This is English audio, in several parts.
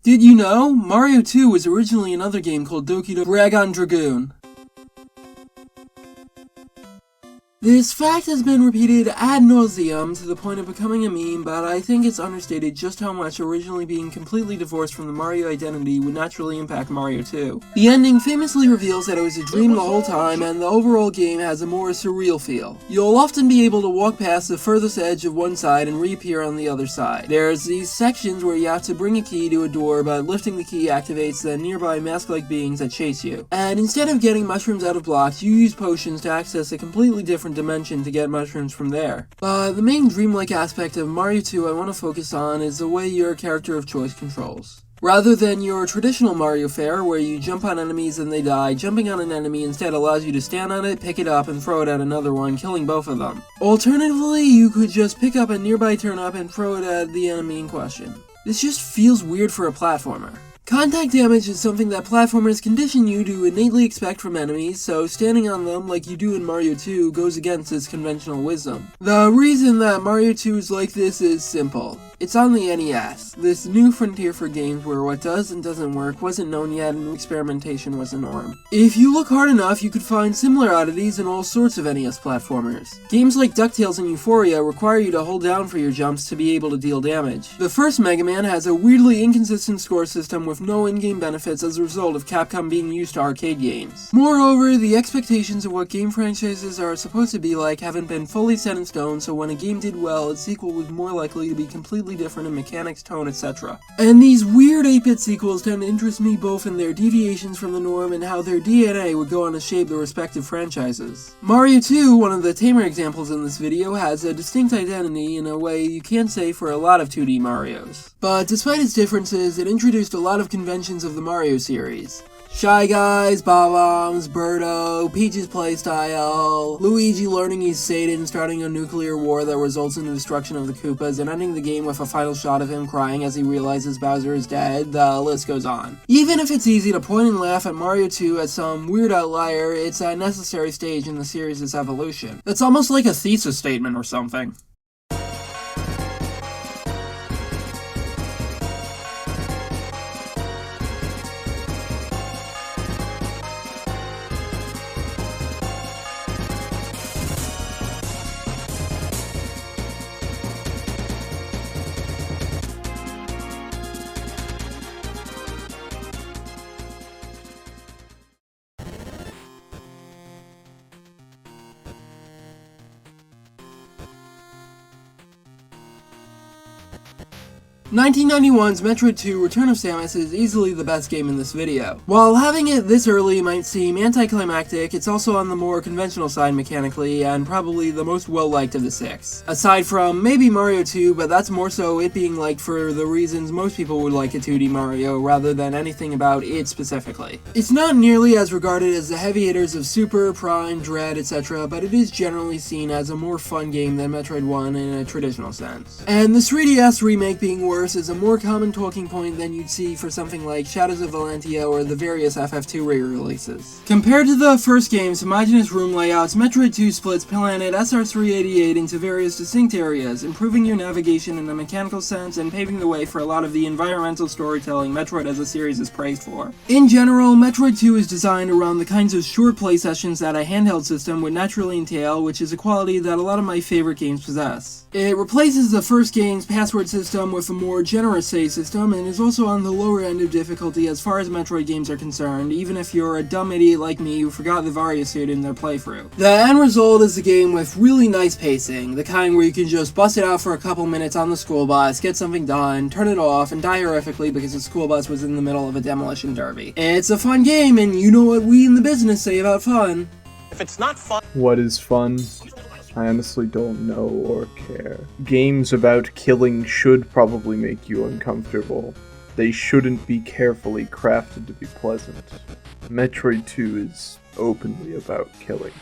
Did you know? Mario 2 was originally another game called Doki Doki Dragon Dragoon. This fact has been repeated ad nauseum to the point of becoming a meme, but I think it's understated just how much originally being completely divorced from the Mario identity would naturally impact Mario 2. The ending famously reveals that it was a dream the whole time, and the overall game has a more surreal feel. You'll often be able to walk past the furthest edge of one side and reappear on the other side. There's these sections where you have to bring a key to a door, but lifting the key activates the nearby mask-like beings that chase you. And instead of getting mushrooms out of blocks, you use potions to access a completely different dimension to get mushrooms from there. But the main dreamlike aspect of Mario 2 I want to focus on is the way your character of choice controls. Rather than your traditional Mario fare, where you jump on enemies and they die, jumping on an enemy instead allows you to stand on it, pick it up, and throw it at another one, killing both of them. Alternatively, you could just pick up a nearby turnip and throw it at the enemy in question. This just feels weird for a platformer. Contact damage is something that platformers condition you to innately expect from enemies, so standing on them like you do in Mario 2 goes against this conventional wisdom. The reason that Mario 2 is like this is simple. It's on the NES, this new frontier for games where what does and doesn't work wasn't known yet and experimentation was the norm. If you look hard enough, you could find similar oddities in all sorts of NES platformers. Games like DuckTales and Euphoria require you to hold down for your jumps to be able to deal damage. The first Mega Man has a weirdly inconsistent score system with no in-game benefits as a result of Capcom being used to arcade games. Moreover, the expectations of what game franchises are supposed to be like haven't been fully set in stone, so when a game did well, its sequel was more likely to be completely different in mechanics, tone, etc. And these weird 8-bit sequels tend to interest me both in their deviations from the norm and how their DNA would go on to shape the respective franchises. Mario 2, one of the tamer examples in this video, has a distinct identity in a way you can't say for a lot of 2D Marios. But despite its differences, it introduced a lot of conventions of the Mario series. Shy Guys, Bob-ombs, Birdo, Peach's playstyle, Luigi learning he's Satan, starting a nuclear war that results in the destruction of the Koopas, and ending the game with a final shot of him crying as he realizes Bowser is dead, the list goes on. Even if it's easy to point and laugh at Mario 2 as some weird outlier, it's a necessary stage in the series' evolution. It's almost like a thesis statement or something. (1991's) Metroid 2 Return of Samus is easily the best game in this video. While having it this early might seem anticlimactic, it's also on the more conventional side mechanically, and probably the most well-liked of the 6. Aside from maybe Mario 2, but that's more so it being liked for the reasons most people would like a 2D Mario, rather than anything about it specifically. It's not nearly as regarded as the heavy hitters of Super, Prime, Dread, etc., but it is generally seen as a more fun game than Metroid 1 in a traditional sense. And the 3DS remake being worse is a more common talking point than you'd see for something like Shadows of Valentia or the various FF2 re-releases. Compared to the first game's homogeneous room layouts, Metroid 2 splits planet SR388 into various distinct areas, improving your navigation in a mechanical sense and paving the way for a lot of the environmental storytelling Metroid as a series is praised for. In general, Metroid 2 is designed around the kinds of short play sessions that a handheld system would naturally entail, which is a quality that a lot of my favorite games possess. It replaces the first game's password system with a more generous save system, and is also on the lower end of difficulty as far as Metroid games are concerned, even if you're a dumb idiot like me who forgot the Varia suit in their playthrough. The end result is a game with really nice pacing, the kind where you can just bust it out for a couple minutes on the school bus, get something done, turn it off, and die horrifically because the school bus was in the middle of a demolition derby. It's a fun game, and you know what we in the business say about fun. If it's not fun... What is fun? I honestly don't know or care. Games about killing should probably make you uncomfortable. They shouldn't be carefully crafted to be pleasant. Metroid 2 is openly about killing.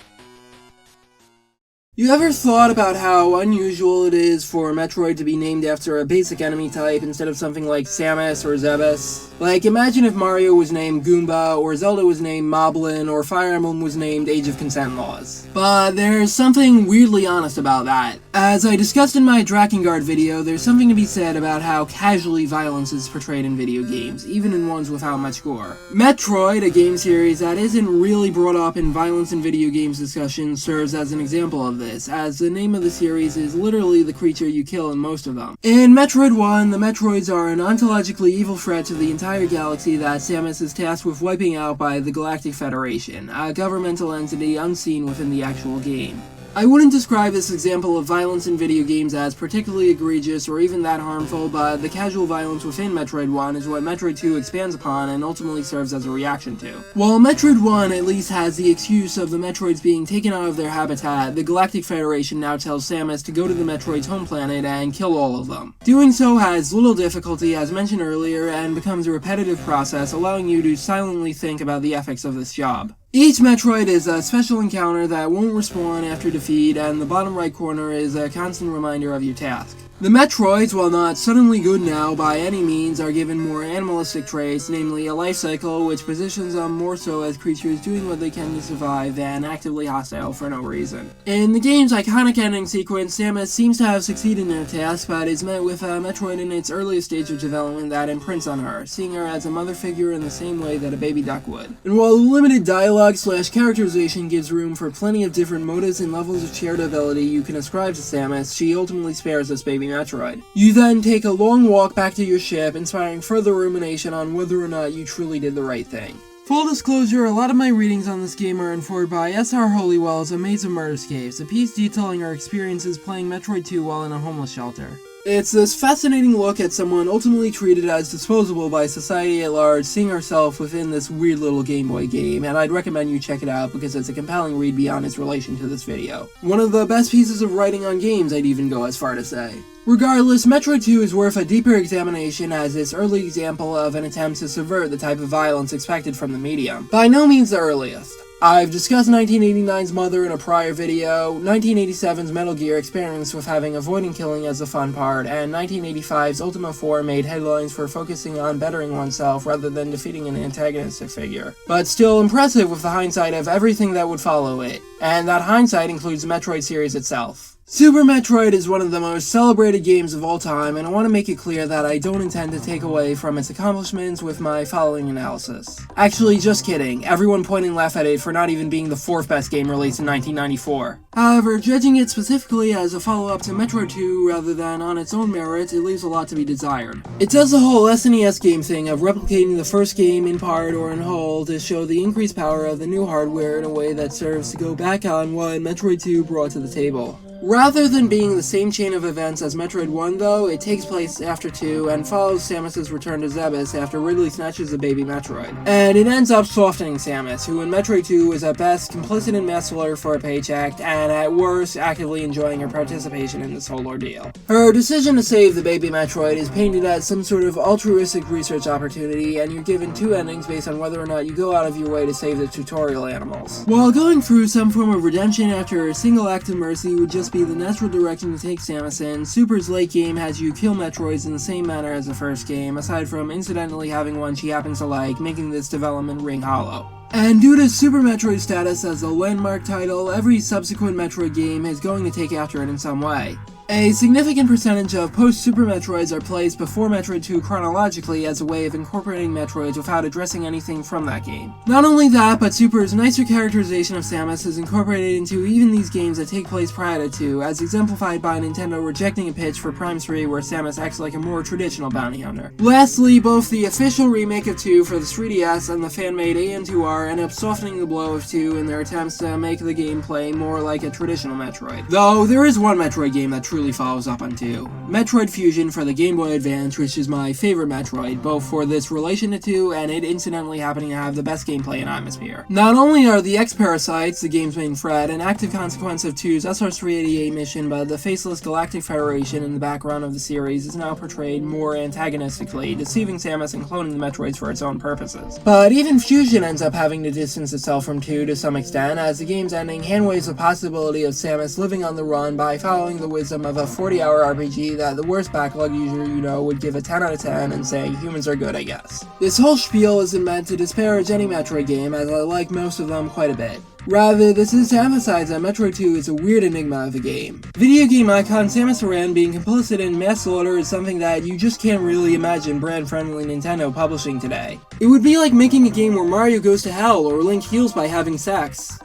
You ever thought about how unusual it is for Metroid to be named after a basic enemy type instead of something like Samus or Zebes? Like, imagine if Mario was named Goomba, or Zelda was named Moblin, or Fire Emblem was named Age of Consent Laws. But there's something weirdly honest about that. As I discussed in my Drakengard video, there's something to be said about how casually violence is portrayed in video games, even in ones without much gore. Metroid, a game series that isn't really brought up in violence in video games discussion, serves as an example of this, as the name of the series is literally the creature you kill in most of them. In Metroid 1, the Metroids are an ontologically evil threat to the entire galaxy that Samus is tasked with wiping out by the Galactic Federation, a governmental entity unseen within the actual game. I wouldn't describe this example of violence in video games as particularly egregious or even that harmful, but the casual violence within Metroid 1 is what Metroid 2 expands upon and ultimately serves as a reaction to. While Metroid 1 at least has the excuse of the Metroids being taken out of their habitat, the Galactic Federation now tells Samus to go to the Metroids' home planet and kill all of them. Doing so has little difficulty, as mentioned earlier, and becomes a repetitive process, allowing you to silently think about the ethics of this job. Each Metroid is a special encounter that won't respawn after defeat, and the bottom right corner is a constant reminder of your task. The Metroids, while not suddenly good now by any means, are given more animalistic traits, namely a life cycle which positions them more so as creatures doing what they can to survive than actively hostile for no reason. In the game's iconic ending sequence, Samus seems to have succeeded in her task, but is met with a Metroid in its earliest stage of development that imprints on her, seeing her as a mother figure in the same way that a baby duck would. And while the limited dialogue/characterization gives room for plenty of different motives and levels of shared ability you can ascribe to Samus, she ultimately spares this baby Metroid. You then take a long walk back to your ship, inspiring further rumination on whether or not you truly did the right thing. Full disclosure, a lot of my readings on this game are informed by S.R. Hollywell's A Maze of Murderscapes, a piece detailing our experiences playing Metroid 2 while in a homeless shelter. It's this fascinating look at someone ultimately treated as disposable by society at large, seeing herself within this weird little Game Boy game, and I'd recommend you check it out because it's a compelling read beyond its relation to this video. One of the best pieces of writing on games, I'd even go as far to say. Regardless, Metroid 2 is worth a deeper examination as its early example of an attempt to subvert the type of violence expected from the medium. By no means the earliest. I've discussed 1989's Mother in a prior video, 1987's Metal Gear experiments with having avoiding killing as the fun part, and 1985's Ultima 4 made headlines for focusing on bettering oneself rather than defeating an antagonistic figure. But still impressive with the hindsight of everything that would follow it, and that hindsight includes the Metroid series itself. Super Metroid is one of the most celebrated games of all time, and I want to make it clear that I don't intend to take away from its accomplishments with my following analysis. Actually, just kidding, everyone pointing left at it for not even being the 4th best game released in 1994. However, judging it specifically as a follow-up to Metroid 2 rather than on its own merit, it leaves a lot to be desired. It does the whole SNES game thing of replicating the first game in part or in whole to show the increased power of the new hardware in a way that serves to go back on what Metroid 2 brought to the table. Rather than being the same chain of events as Metroid 1 though, it takes place after 2 and follows Samus' return to Zebes after Ridley snatches a baby Metroid. And it ends up softening Samus, who in Metroid 2 is at best complicit in mass slaughter for a paycheck, and at worst actively enjoying her participation in this whole ordeal. Her decision to save the baby Metroid is painted as some sort of altruistic research opportunity, and you're given 2 endings based on whether or not you go out of your way to save the tutorial animals. While going through some form of redemption after a single act of mercy would just be the natural direction to take Samus in, Super's late game has you kill Metroids in the same manner as the first game, aside from incidentally having one she happens to like, making this development ring hollow. And due to Super Metroid's status as a landmark title, every subsequent Metroid game is going to take after it in some way. A significant percentage of post-Super Metroids are placed before Metroid 2 chronologically as a way of incorporating Metroids without addressing anything from that game. Not only that, but Super's nicer characterization of Samus is incorporated into even these games that take place prior to 2, as exemplified by Nintendo rejecting a pitch for Prime 3 where Samus acts like a more traditional bounty hunter. Lastly, both the official remake of 2 for the 3DS and the fan-made AM2R end up softening the blow of 2 in their attempts to make the gameplay more like a traditional Metroid. Though, there is one Metroid game that truly follows up on 2. Metroid Fusion for the Game Boy Advance, which is my favorite Metroid, both for this relation to 2 and it incidentally happening to have the best gameplay and atmosphere. Not only are the X-Parasites, the game's main threat, an active consequence of 2's SR-388 mission, but the faceless Galactic Federation in the background of the series is now portrayed more antagonistically, deceiving Samus and cloning the Metroids for its own purposes. But even Fusion ends up having to distance itself from 2 to some extent, as the game's ending hand-waves the possibility of Samus living on the run by following the wisdom criticism of a 40-hour RPG that the worst backlog user you know would give a 10 out of 10 and say humans are good, I guess. This whole spiel isn't meant to disparage any Metroid game, as I like most of them quite a bit. Rather, this is to emphasize that Metroid 2 is a weird enigma of a game. Video game icon Samus Aran being complicit in mass slaughter is something that you just can't really imagine brand-friendly Nintendo publishing today. It would be like making a game where Mario goes to hell or Link heals by having sex.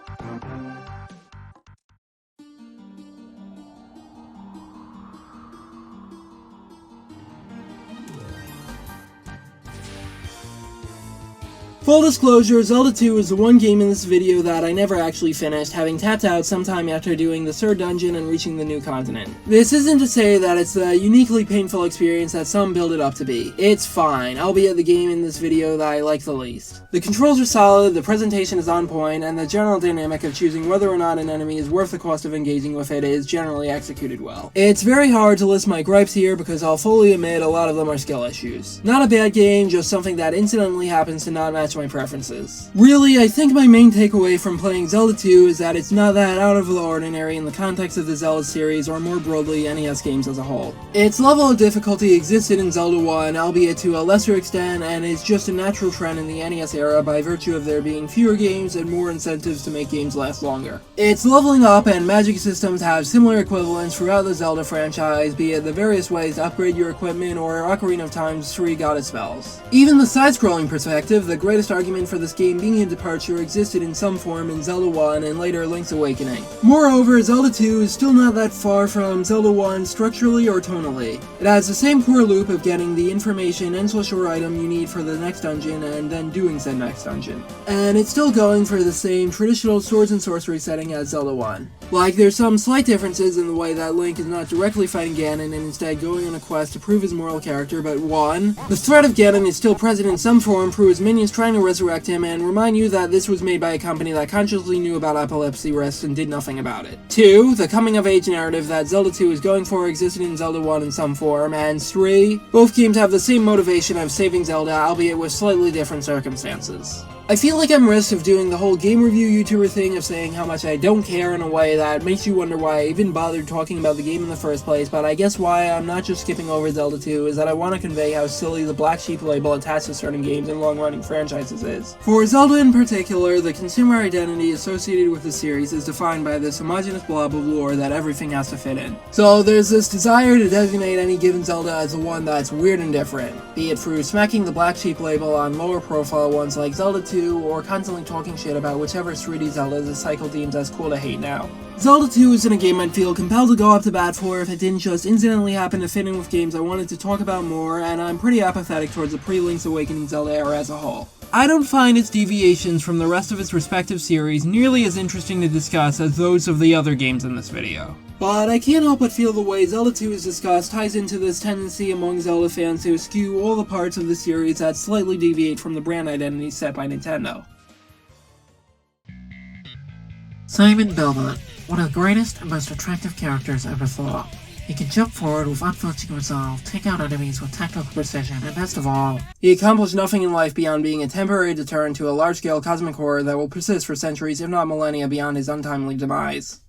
Full disclosure, Zelda 2 is the one game in this video that I never actually finished, having tapped out sometime after doing the third dungeon and reaching the new continent. This isn't to say that it's the uniquely painful experience that some build it up to be. It's fine, albeit the game in this video that I like the least. The controls are solid, the presentation is on point, and the general dynamic of choosing whether or not an enemy is worth the cost of engaging with it is generally executed well. It's very hard to list my gripes here because I'll fully admit a lot of them are skill issues. Not a bad game, just something that incidentally happens to not match my preferences. Really, I think my main takeaway from playing Zelda 2 is that it's not that out of the ordinary in the context of the Zelda series or more broadly NES games as a whole. Its level of difficulty existed in Zelda 1, albeit to a lesser extent, and is just a natural trend in the NES era by virtue of there being fewer games and more incentives to make games last longer. Its leveling up and magic systems have similar equivalents throughout the Zelda franchise, be it the various ways to upgrade your equipment or Ocarina of Time's 3 goddess spells. Even the side-scrolling perspective, the greatest argument for this game being a departure, existed in some form in Zelda 1 and later Link's Awakening. Moreover, Zelda 2 is still not that far from Zelda 1 structurally or tonally. It has the same core loop of getting the information and social item you need for the next dungeon and then doing said next dungeon. And it's still going for the same traditional swords and sorcery setting as Zelda 1. Like, there's some slight differences in the way that Link is not directly fighting Ganon and instead going on a quest to prove his moral character, but 1. The threat of Ganon is still present in some form through his minions trying to resurrect him and remind you that this was made by a company that consciously knew about epilepsy risks and did nothing about it. 2. The coming-of-age narrative that Zelda 2 is going for existed in Zelda 1 in some form, and 3. Both games have the same motivation of saving Zelda, albeit with slightly different circumstances. I feel like I'm risk of doing the whole game review YouTuber thing of saying how much I don't care in a way that makes you wonder why I even bothered talking about the game in the first place, but I guess why I'm not just skipping over Zelda 2 is that I want to convey how silly the black sheep label attached to certain games and long-running franchises is. For Zelda in particular, the consumer identity associated with the series is defined by this homogeneous blob of lore that everything has to fit in. So there's this desire to designate any given Zelda as the one that's weird and different, be it through smacking the black sheep label on lower profile ones like Zelda 2, or constantly talking shit about whichever 3D Zelda the cycle deems as cool to hate now. Zelda 2 isn't a game I'd feel compelled to go up to bat for if it didn't just incidentally happen to fit in with games I wanted to talk about more, and I'm pretty apathetic towards the pre-Link's Awakening Zelda era as a whole. I don't find its deviations from the rest of its respective series nearly as interesting to discuss as those of the other games in this video. But I can't help but feel the way Zelda 2 is discussed ties into this tendency among Zelda fans to eschew all the parts of the series that slightly deviate from the brand identity set by Nintendo. Simon Belmont, one of the greatest and most attractive characters ever thought. He can jump forward with unflinching resolve, take out enemies with technical precision, and best of all, he accomplished nothing in life beyond being a temporary deterrent to a large-scale cosmic horror that will persist for centuries if not millennia beyond his untimely demise.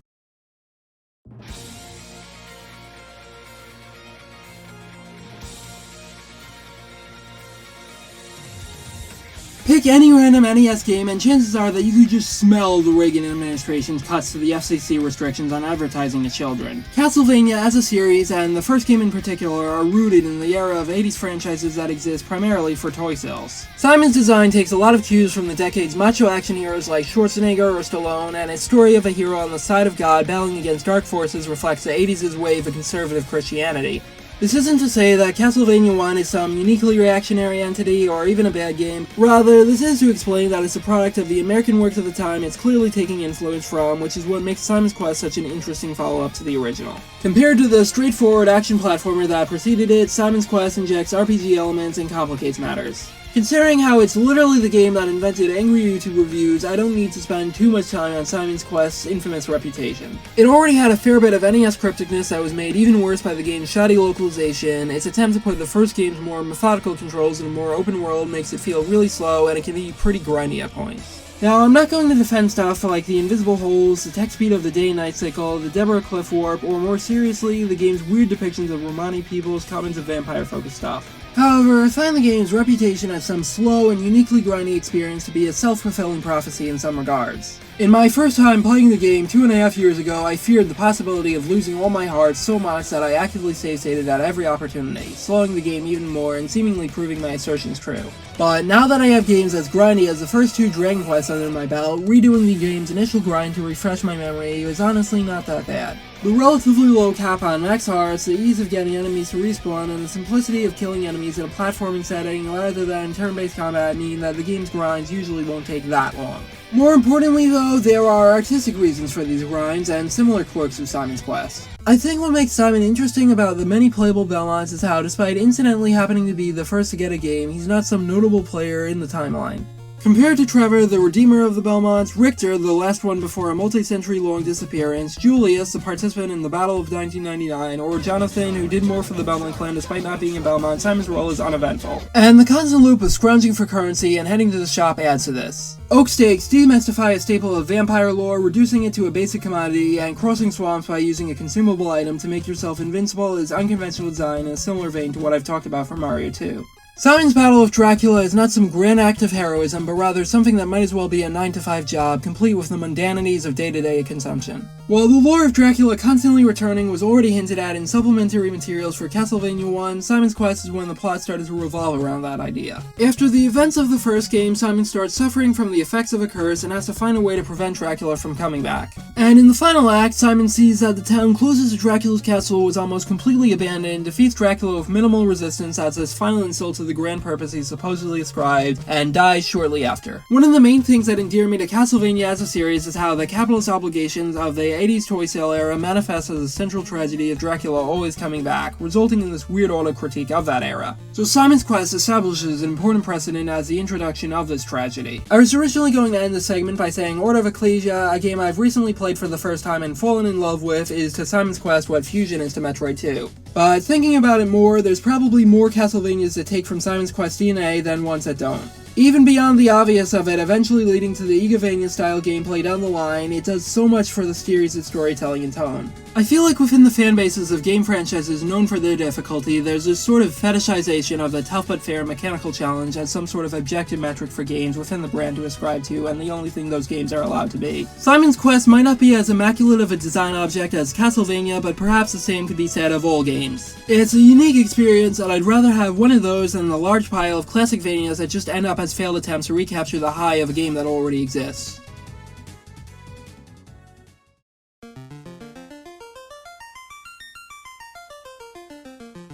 Pick any random NES game and chances are that you could just smell the Reagan administration's cuts to the FCC restrictions on advertising to children. Castlevania as a series, and the first game in particular, are rooted in the era of 80s franchises that exist primarily for toy sales. Simon's design takes a lot of cues from the decade's macho action heroes like Schwarzenegger or Stallone, and its story of a hero on the side of God battling against dark forces reflects the 80s' wave of conservative Christianity. This isn't to say that Castlevania 1 is some uniquely reactionary entity or even a bad game. Rather, this is to explain that it's a product of the American works of the time it's clearly taking influence from, which is what makes Simon's Quest such an interesting follow-up to the original. Compared to the straightforward action platformer that preceded it, Simon's Quest injects RPG elements and complicates matters. Considering how it's literally the game that invented angry YouTube reviews, I don't need to spend too much time on Simon's Quest's infamous reputation. It already had a fair bit of NES crypticness that was made even worse by the game's shoddy localization. Its attempt to put the first game's more methodical controls in a more open world makes it feel really slow, and it can be pretty grindy at points. Now, I'm not going to defend stuff like the invisible holes, the text speed of the day-night cycle, the Deborah Cliff warp, or more seriously, the game's weird depictions of Romani peoples, commons of vampire-focused stuff. However, I find the game's reputation as some slow and uniquely grindy experience to be a self-fulfilling prophecy in some regards. In my first time playing the game 2.5 years ago, I feared the possibility of losing all my hearts so much that I actively save-stated at every opportunity, slowing the game even more and seemingly proving my assertions true. But now that I have games as grindy as the first 2 Dragon Quests under my belt, redoing the game's initial grind to refresh my memory is honestly not that bad. The relatively low cap on max hearts, the ease of getting enemies to respawn, and the simplicity of killing enemies in a platforming setting rather than turn-based combat mean that the game's grinds usually won't take that long. More importantly though, there are artistic reasons for these grinds and similar quirks of Simon's Quest. I think what makes Simon interesting about the many playable Belmonts is how, despite incidentally happening to be the first to get a game, he's not some notable player in the timeline. Compared to Trevor, the redeemer of the Belmonts, Richter, the last one before a multi-century-long disappearance, Julius, the participant in the Battle of 1999, or Jonathan, who did more for the Belmont clan despite not being a Belmont, Simon's role is uneventful. And the constant loop of scrounging for currency and heading to the shop adds to this. Oak stakes demystify a staple of vampire lore, reducing it to a basic commodity, and crossing swamps by using a consumable item to make yourself invincible is unconventional design in a similar vein to what I've talked about for Mario 2. Simon's Battle of Dracula is not some grand act of heroism, but rather something that might as well be a 9-to-5 job, complete with the mundanities of day-to-day consumption. While the lore of Dracula constantly returning was already hinted at in supplementary materials for Castlevania 1, Simon's Quest is when the plot started to revolve around that idea. After the events of the first game, Simon starts suffering from the effects of a curse and has to find a way to prevent Dracula from coming back. And in the final act, Simon sees that the town closest to Dracula's castle was almost completely abandoned, defeats Dracula with minimal resistance as his final insult to the grand purpose he supposedly ascribed, and dies shortly after. One of the main things that endear me to Castlevania as a series is how the capitalist obligations of the 80s toy sale era manifest as a central tragedy of Dracula always coming back, resulting in this weird auto-critique of that era. So Simon's Quest establishes an important precedent as the introduction of this tragedy. I was originally going to end this segment by saying Order of Ecclesia, a game I've recently played for the first time and fallen in love with, is to Simon's Quest what Fusion is to Metroid 2. But thinking about it more, there's probably more Castlevanias that take from Simon's Quest DNA than ones that don't. Even beyond the obvious of it eventually leading to the Igavania-style gameplay down the line, it does so much for the series' storytelling and tone. I feel like within the fanbases of game franchises known for their difficulty, there's this sort of fetishization of the tough but fair mechanical challenge as some sort of objective metric for games within the brand to ascribe to, and the only thing those games are allowed to be. Simon's Quest might not be as immaculate of a design object as Castlevania, but perhaps the same could be said of all games. It's a unique experience, and I'd rather have one of those than the large pile of classic Vanias that just end up as failed attempts to recapture the high of a game that already exists.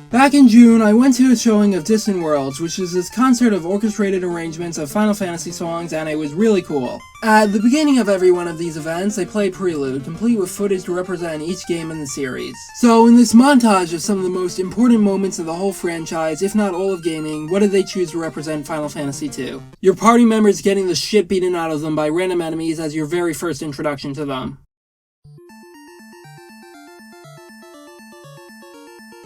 Back in June, I went to a showing of Distant Worlds, which is this concert of orchestrated arrangements of Final Fantasy songs, and it was really cool. At the beginning of every one of these events, they play Prelude, complete with footage to represent each game in the series. So in this montage of some of the most important moments of the whole franchise, if not all of gaming, what did they choose to represent Final Fantasy II? Your party members getting the shit beaten out of them by random enemies as your very first introduction to them.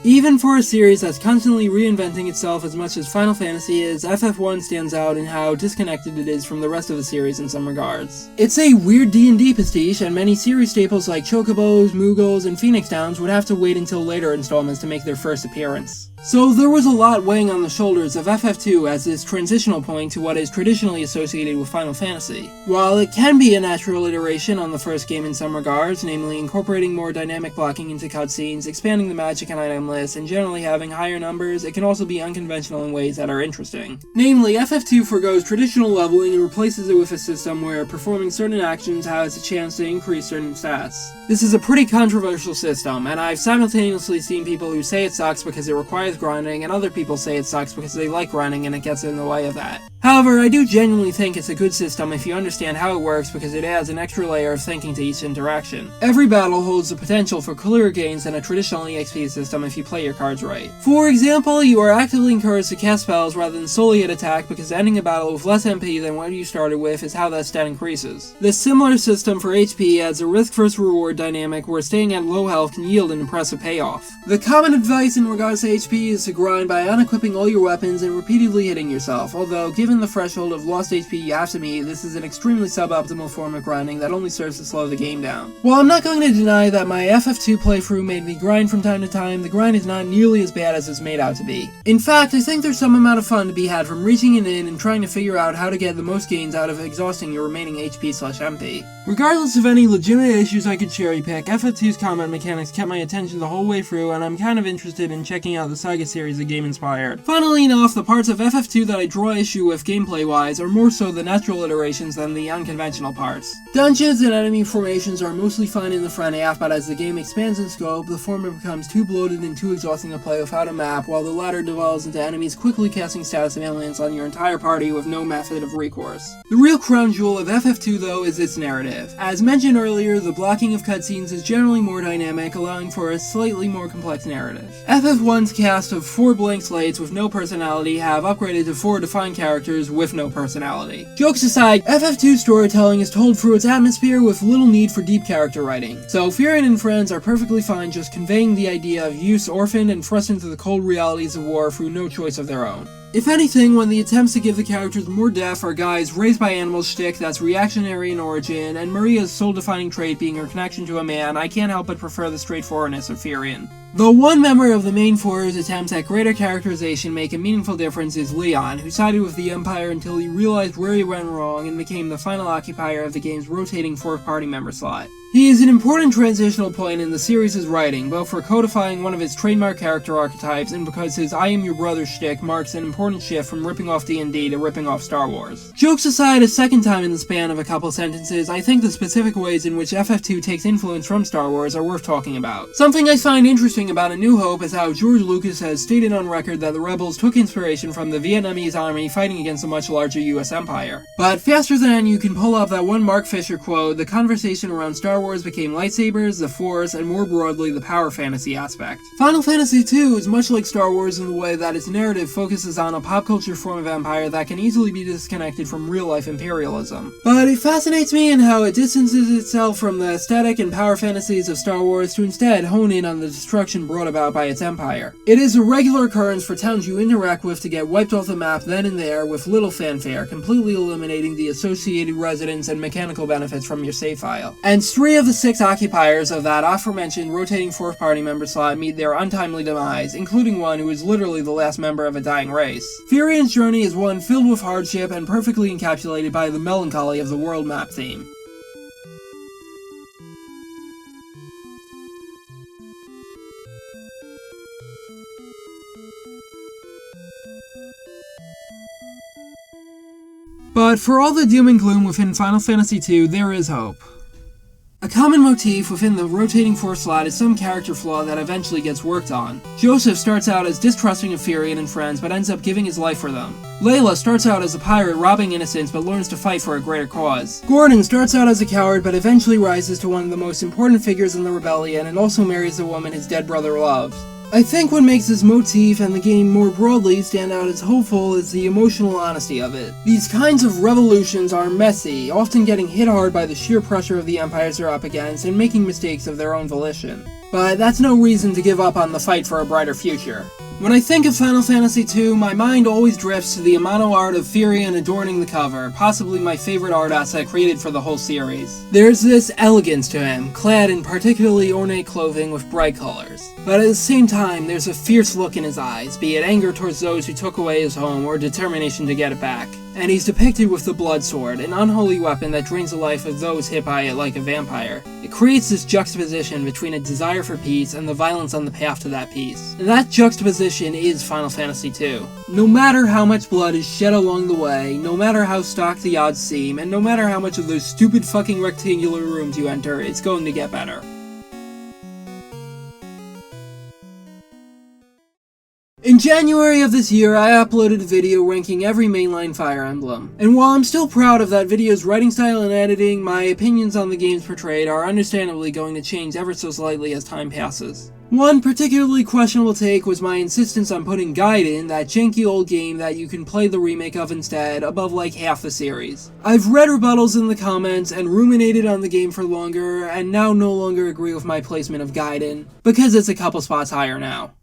Even for a series that's constantly reinventing itself as much as Final Fantasy is, FF1 stands out in how disconnected it is from the rest of the series in some regards. It's a weird D&D pastiche, and many series staples like Chocobos, Moogles, and Phoenix Downs would have to wait until later installments to make their first appearance. So there was a lot weighing on the shoulders of FF2 as this transitional point to what is traditionally associated with Final Fantasy. While it can be a natural iteration on the first game in some regards, namely incorporating more dynamic blocking into cutscenes, expanding the magic and item list, and generally having higher numbers, it can also be unconventional in ways that are interesting. Namely, FF2 forgoes traditional leveling and replaces it with a system where performing certain actions has a chance to increase certain stats. This is a pretty controversial system, and I've simultaneously seen people who say it sucks because it requires grinding, and other people say it sucks because they like grinding and it gets in the way of that. However, I do genuinely think it's a good system if you understand how it works because it adds an extra layer of thinking to each interaction. Every battle holds the potential for clearer gains than a traditional EXP system if you play your cards right. For example, you are actively encouraged to cast spells rather than solely hit attack because ending a battle with less MP than what you started with is how that stat increases. This similar system for HP adds a risk versus reward dynamic where staying at low health can yield an impressive payoff. The common advice in regards to HP is to grind by unequipping all your weapons and repeatedly hitting yourself, although given given the threshold of lost HP you have to meet, this is an extremely suboptimal form of grinding that only serves to slow the game down. While I'm not going to deny that my FF2 playthrough made me grind from time to time, the grind is not nearly as bad as it's made out to be. In fact, I think there's some amount of fun to be had from reaching an inn and trying to figure out how to get the most gains out of exhausting your remaining HP/MP. Regardless of any legitimate issues I could cherry pick, FF2's combat mechanics kept my attention the whole way through, and I'm kind of interested in checking out the Saga series the game inspired. Funnily enough, the parts of FF2 that I draw issue with gameplay-wise are more so the natural iterations than the unconventional parts. Dungeons and enemy formations are mostly fun in the front half, but as the game expands in scope, the former becomes too bloated and too exhausting to play without a map, while the latter devolves into enemies quickly casting status ailments on your entire party with no method of recourse. The real crown jewel of FF2 though is its narrative. As mentioned earlier, the blocking of cutscenes is generally more dynamic, allowing for a slightly more complex narrative. FF1's cast of 4 blank slates with no personality have upgraded to 4 defined characters with no personality. Jokes aside, FF2's storytelling is told through its atmosphere with little need for deep character writing, so FIRION and friends are perfectly fine just conveying the idea of youth orphaned and thrust into the cold realities of war through no choice of their own. If anything, when the attempts to give the characters more depth are Guy's raised by animals shtick that's reactionary in origin, and Maria's soul-defining trait being her connection to a man, I can't help but prefer the straightforwardness of FIRION. Though one member of the main four's attempts at greater characterization make a meaningful difference is Leon, who sided with the Empire until he realized where he went wrong and became the final occupier of the game's rotating 4th party member slot. He is an important transitional point in the series' writing, both for codifying one of its trademark character archetypes and because his I am your brother shtick marks an important shift from ripping off D&D to ripping off Star Wars. Jokes aside, a second time in the span of a couple sentences, I think the specific ways in which FF2 takes influence from Star Wars are worth talking about. Something I find interesting about A New Hope is how George Lucas has stated on record that the rebels took inspiration from the Vietnamese army fighting against a much larger US empire. But faster than you can pull up that one Mark Fisher quote, the conversation around Star Wars became lightsabers, the Force, and more broadly the power fantasy aspect. Final Fantasy II is much like Star Wars in the way that its narrative focuses on a pop culture form of empire that can easily be disconnected from real-life imperialism. But it fascinates me in how it distances itself from the aesthetic and power fantasies of Star Wars to instead hone in on the destruction brought about by its empire. It is a regular occurrence for towns you interact with to get wiped off the map then and there with little fanfare, completely eliminating the associated residents and mechanical benefits from your save file. And 3 of the 6 occupiers of that aforementioned rotating 4th party member slot meet their untimely demise, including one who is literally the last member of a dying race. FIRION's journey is one filled with hardship and perfectly encapsulated by the melancholy of the world map theme. But for all the doom and gloom within Final Fantasy II, there is hope. A common motif within the rotating 4 slot is some character flaw that eventually gets worked on. Joseph starts out as distrusting of FIRION and friends, but ends up giving his life for them. Layla starts out as a pirate robbing innocents, but learns to fight for a greater cause. Gordon starts out as a coward, but eventually rises to one of the most important figures in the rebellion, and also marries the woman his dead brother loves. I think what makes this motif and the game more broadly stand out as hopeful is the emotional honesty of it. These kinds of revolutions are messy, often getting hit hard by the sheer pressure of the empires they're up against and making mistakes of their own volition. But that's no reason to give up on the fight for a brighter future. When I think of Final Fantasy II, my mind always drifts to the Amano art of FIRION adorning the cover, possibly my favorite art asset created for the whole series. There's this elegance to him, clad in particularly ornate clothing with bright colors. But at the same time, there's a fierce look in his eyes, be it anger towards those who took away his home or determination to get it back. And he's depicted with the blood sword, an unholy weapon that drains the life of those hit by it like a vampire. It creates this juxtaposition between a desire for peace and the violence on the path to that peace. And that juxtaposition is Final Fantasy II. No matter how much blood is shed along the way, no matter how stock the odds seem, and no matter how much of those stupid fucking rectangular rooms you enter, it's going to get better. In January of this year, I uploaded a video ranking every mainline Fire Emblem. And while I'm still proud of that video's writing style and editing, my opinions on the games portrayed are understandably going to change ever so slightly as time passes. One particularly questionable take was my insistence on putting Gaiden, that janky old game that you can play the remake of instead, above like half the series. I've read rebuttals in the comments and ruminated on the game for longer, and now no longer agree with my placement of Gaiden, because it's a couple spots higher now.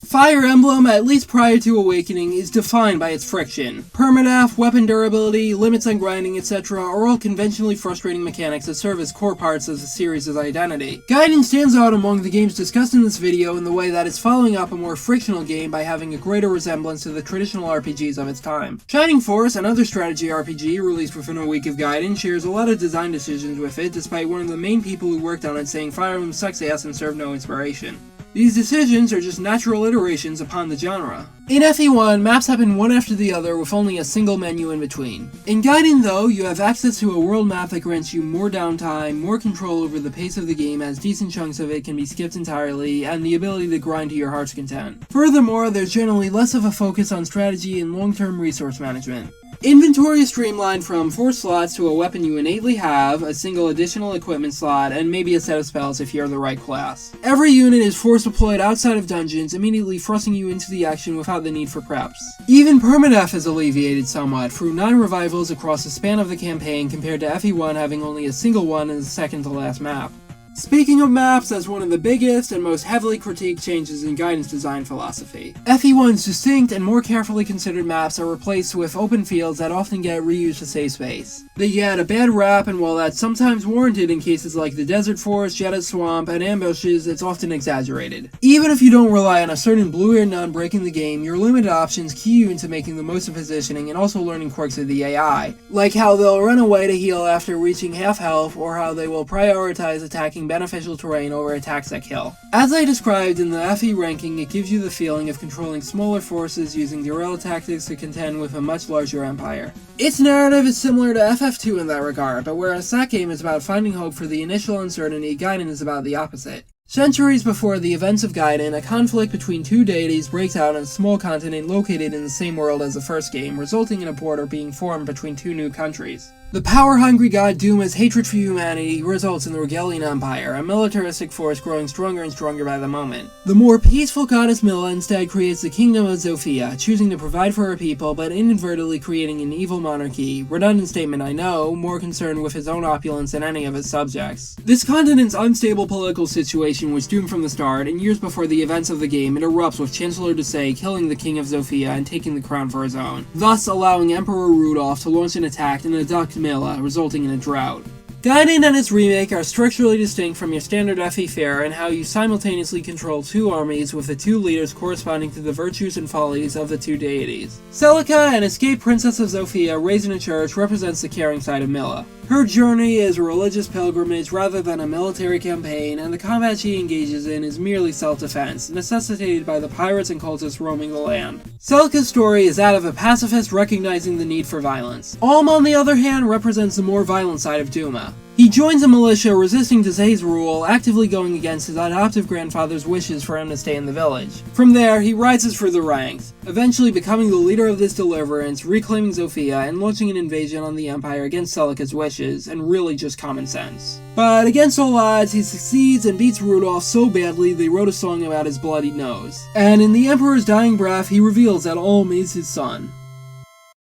Fire Emblem, at least prior to Awakening, is defined by its friction. Permadeath, weapon durability, limits on grinding, etc. are all conventionally frustrating mechanics that serve as core parts of the series' identity. Gaiden stands out among the games discussed in this video in the way that it's following up a more frictional game by having a greater resemblance to the traditional RPGs of its time. Shining Force, another strategy RPG released within a week of Gaiden, shares a lot of design decisions with it, despite one of the main people who worked on it saying Fire Emblem sucks ass and served no inspiration. These decisions are just natural iterations upon the genre. In FE1, maps happen one after the other with only a single menu in between. In Gaiden though, you have access to a world map that grants you more downtime, more control over the pace of the game as decent chunks of it can be skipped entirely, and the ability to grind to your heart's content. Furthermore, there's generally less of a focus on strategy and long-term resource management. Inventory is streamlined from 4 slots to a weapon you innately have, a single additional equipment slot, and maybe a set of spells if you're the right class. Every unit is force deployed outside of dungeons, immediately thrusting you into the action without the need for preps. Even permadeath is alleviated somewhat, through 9 revivals across the span of the campaign compared to FE1 having only a single one in the second to last map. Speaking of maps, that's one of the biggest and most heavily critiqued changes in Gaiden's design philosophy. FE1's distinct and more carefully considered maps are replaced with open fields that often get reused to save space. They get a bad rap, and while that's sometimes warranted in cases like the Desert Forest, Jetted Swamp, and ambushes, it's often exaggerated. Even if you don't rely on a certain blue-eared nun breaking the game, your limited options key you into making the most of positioning and also learning quirks of the AI, like how they'll run away to heal after reaching half health, or how they will prioritize attacking beneficial terrain over attacks that kill. As I described in the FE ranking, it gives you the feeling of controlling smaller forces using guerrilla tactics to contend with a much larger empire. Its narrative is similar to FF2 in that regard, but whereas that game is about finding hope for the initial uncertainty, Gaiden is about the opposite. Centuries before the events of Gaiden, a conflict between 2 deities breaks out on a small continent located in the same world as the first game, resulting in a border being formed between 2 new countries. The power-hungry god Duma's hatred for humanity results in the Regalian Empire, a militaristic force growing stronger and stronger by the moment. The more peaceful goddess Milla instead creates the kingdom of Zofia, choosing to provide for her people but inadvertently creating an evil monarchy. Redundant statement, I know, more concerned with his own opulence than any of his subjects. This continent's unstable political situation was doomed from the start, and years before the events of the game, it erupts with Chancellor Desai killing the king of Zofia and taking the crown for his own, thus allowing Emperor Rudolf to launch an attack and abduct Milla, resulting in a drought. Gaiden and its remake are structurally distinct from your standard FE fare in how you simultaneously control 2 armies with the 2 leaders corresponding to the virtues and follies of the 2 deities. Celica, an escaped princess of Zofia raised in a church, represents the caring side of Milla. Her journey is a religious pilgrimage rather than a military campaign, and the combat she engages in is merely self-defense, necessitated by the pirates and cultists roaming the land. Celica's story is that of a pacifist recognizing the need for violence. Alm, on the other hand, represents the more violent side of Duma. He joins a militia resisting Desai's rule, actively going against his adoptive grandfather's wishes for him to stay in the village. From there, he rises through the ranks, eventually becoming the leader of this deliverance, reclaiming Zofia, and launching an invasion on the Empire against Celica's wishes, and really just common sense. But against all odds, he succeeds and beats Rudolph so badly they wrote a song about his bloody nose. And in the Emperor's dying breath, he reveals that Alm is his son.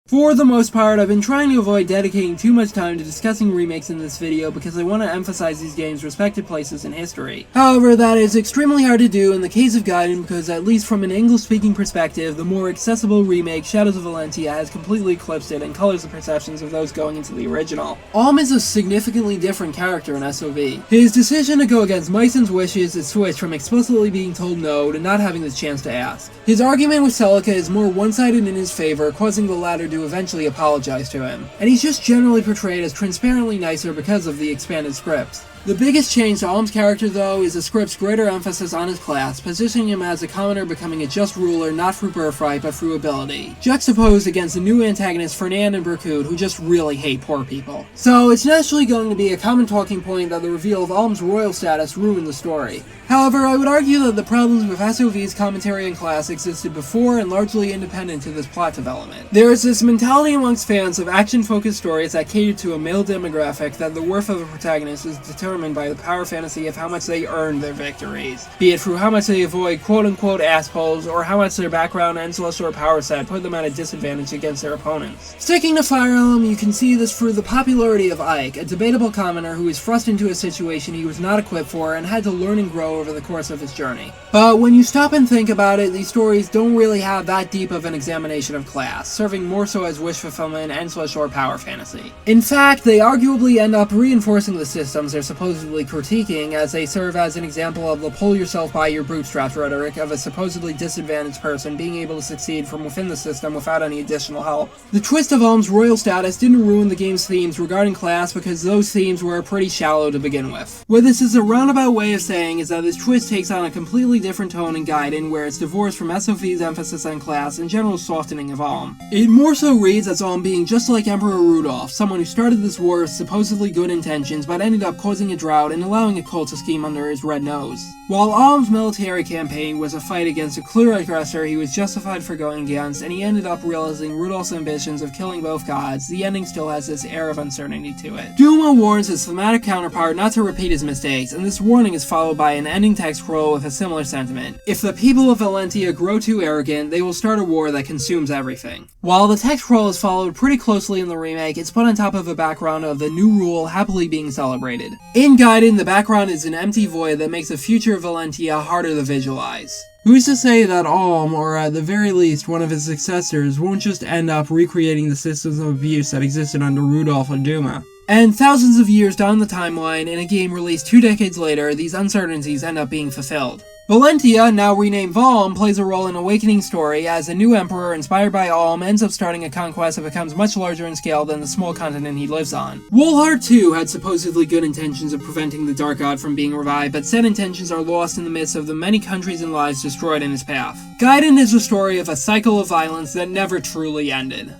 For the most part, I've been trying to avoid dedicating too much time to discussing remakes in this video because I want to emphasize these games' respective places in history. However, that is extremely hard to do in the case of Gaiden because, at least from an English-speaking perspective, the more accessible remake, Shadows of Valentia, has completely eclipsed it and colors the perceptions of those going into the original. Alm is a significantly different character in SOV. His decision to go against Mycen's wishes is switched from explicitly being told no to not having the chance to ask. His argument with Celica is more one-sided in his favor, causing the latter to eventually apologize to him, and he's just generally portrayed as transparently nicer because of the expanded script. The biggest change to Alm's character, though, is the script's greater emphasis on his class, positioning him as a commoner becoming a just ruler not through birthright but through ability, juxtaposed against the new antagonists Fernand and Berkut, who just really hate poor people. So it's naturally going to be a common talking point that the reveal of Alm's royal status ruined the story. However, I would argue that the problems with SOV's commentary and class existed before and largely independent to this plot development. There is this mentality amongst fans of action-focused stories that cater to a male demographic that the worth of a protagonist is determined determined by the power fantasy of how much they earned their victories, be it through how much they avoid quote-unquote assholes, or how much their background and celestial power set put them at a disadvantage against their opponents. Sticking to Fire Emblem, you can see this through the popularity of Ike, a debatable commenter who was thrust into a situation he was not equipped for and had to learn and grow over the course of his journey. But when you stop and think about it, these stories don't really have that deep of an examination of class, serving more so as wish fulfillment and celestial power fantasy. In fact, they arguably end up reinforcing the systems they're supposedly critiquing, as they serve as an example of the pull yourself by your bootstraps rhetoric of a supposedly disadvantaged person being able to succeed from within the system without any additional help. The twist of Alm's royal status didn't ruin the game's themes regarding class because those themes were pretty shallow to begin with. What this is a roundabout way of saying is that this twist takes on a completely different tone in Gaiden, where it's divorced from SOV's emphasis on class and general softening of Alm. It more so reads as Alm being just like Emperor Rudolph, someone who started this war with supposedly good intentions but ended up causing a drought and allowing a cult to scheme under his red nose. While Alm's military campaign was a fight against a clear aggressor he was justified for going against, and he ended up realizing Rudolph's ambitions of killing both gods, the ending still has this air of uncertainty to it. Duma warns his thematic counterpart not to repeat his mistakes, and this warning is followed by an ending text scroll with a similar sentiment. If the people of Valentia grow too arrogant, they will start a war that consumes everything. While the text scroll is followed pretty closely in the remake, it's put on top of a background of the new rule happily being celebrated. In Gaiden, the background is an empty void that makes the future of Valentia harder to visualize. Who's to say that Alm, or at the very least one of his successors, won't just end up recreating the systems of abuse that existed under Rudolph and Duma? And thousands of years down the timeline, in a game released 2 decades later, these uncertainties end up being fulfilled. Valentia, now renamed Valm, plays a role in Awakening's story as a new emperor inspired by Alm ends up starting a conquest that becomes much larger in scale than the small continent he lives on. Wolhart too had supposedly good intentions of preventing the Dark God from being revived, but said intentions are lost in the midst of the many countries and lives destroyed in his path. Gaiden is a story of a cycle of violence that never truly ended.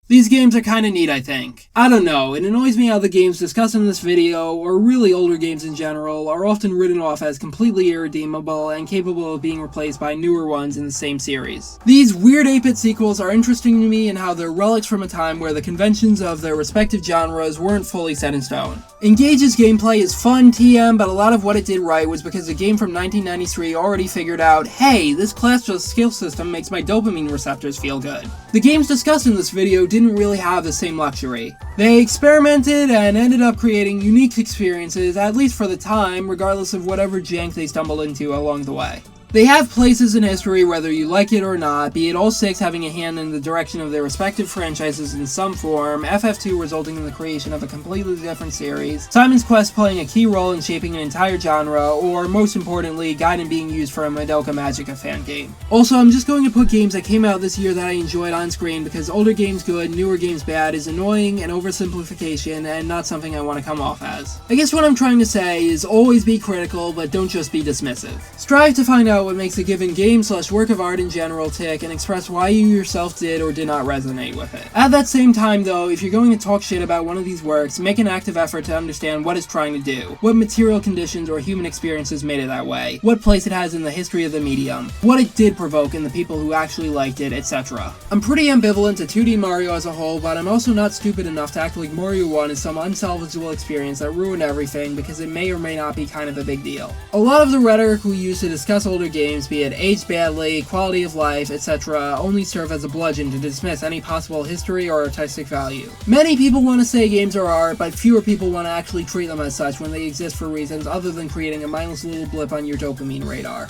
These games are kinda neat, I think. I don't know, it annoys me how the games discussed in this video, or really older games in general, are often written off as completely irredeemable and capable of being replaced by newer ones in the same series. These weird 8-bit sequels are interesting to me in how they're relics from a time where the conventions of their respective genres weren't fully set in stone. Engage's gameplay is fun TM, but a lot of what it did right was because the game from 1993 already figured out, hey, this class-just skill system makes my dopamine receptors feel good. The games discussed in this video didn't really have the same luxury. They experimented and ended up creating unique experiences, at least for the time, regardless of whatever jank they stumbled into along the way. They have places in history whether you like it or not, be it all 6 having a hand in the direction of their respective franchises in some form, FF2 resulting in the creation of a completely different series, Simon's Quest playing a key role in shaping an entire genre, or most importantly, Gaiden being used for a Madoka Magica fan game. Also, I'm just going to put games that came out this year that I enjoyed on screen because older games good, newer games bad is annoying and oversimplification and not something I want to come off as. I guess what I'm trying to say is always be critical, but don't just be dismissive. Strive to find out what makes a given game/work of art in general tick and express why you yourself did or did not resonate with it. At that same time though, if you're going to talk shit about one of these works, make an active effort to understand what it's trying to do, what material conditions or human experiences made it that way, what place it has in the history of the medium, what it did provoke in the people who actually liked it, etc. I'm pretty ambivalent to 2D Mario as a whole, but I'm also not stupid enough to act like Mario 1 is some unsalvageable experience that ruined everything because it may or may not be kind of a big deal. A lot of the rhetoric we use to discuss older games, be it aged badly, quality of life, etc., only serve as a bludgeon to dismiss any possible history or artistic value. Many people want to say games are art, but fewer people want to actually treat them as such when they exist for reasons other than creating a mindless little blip on your dopamine radar.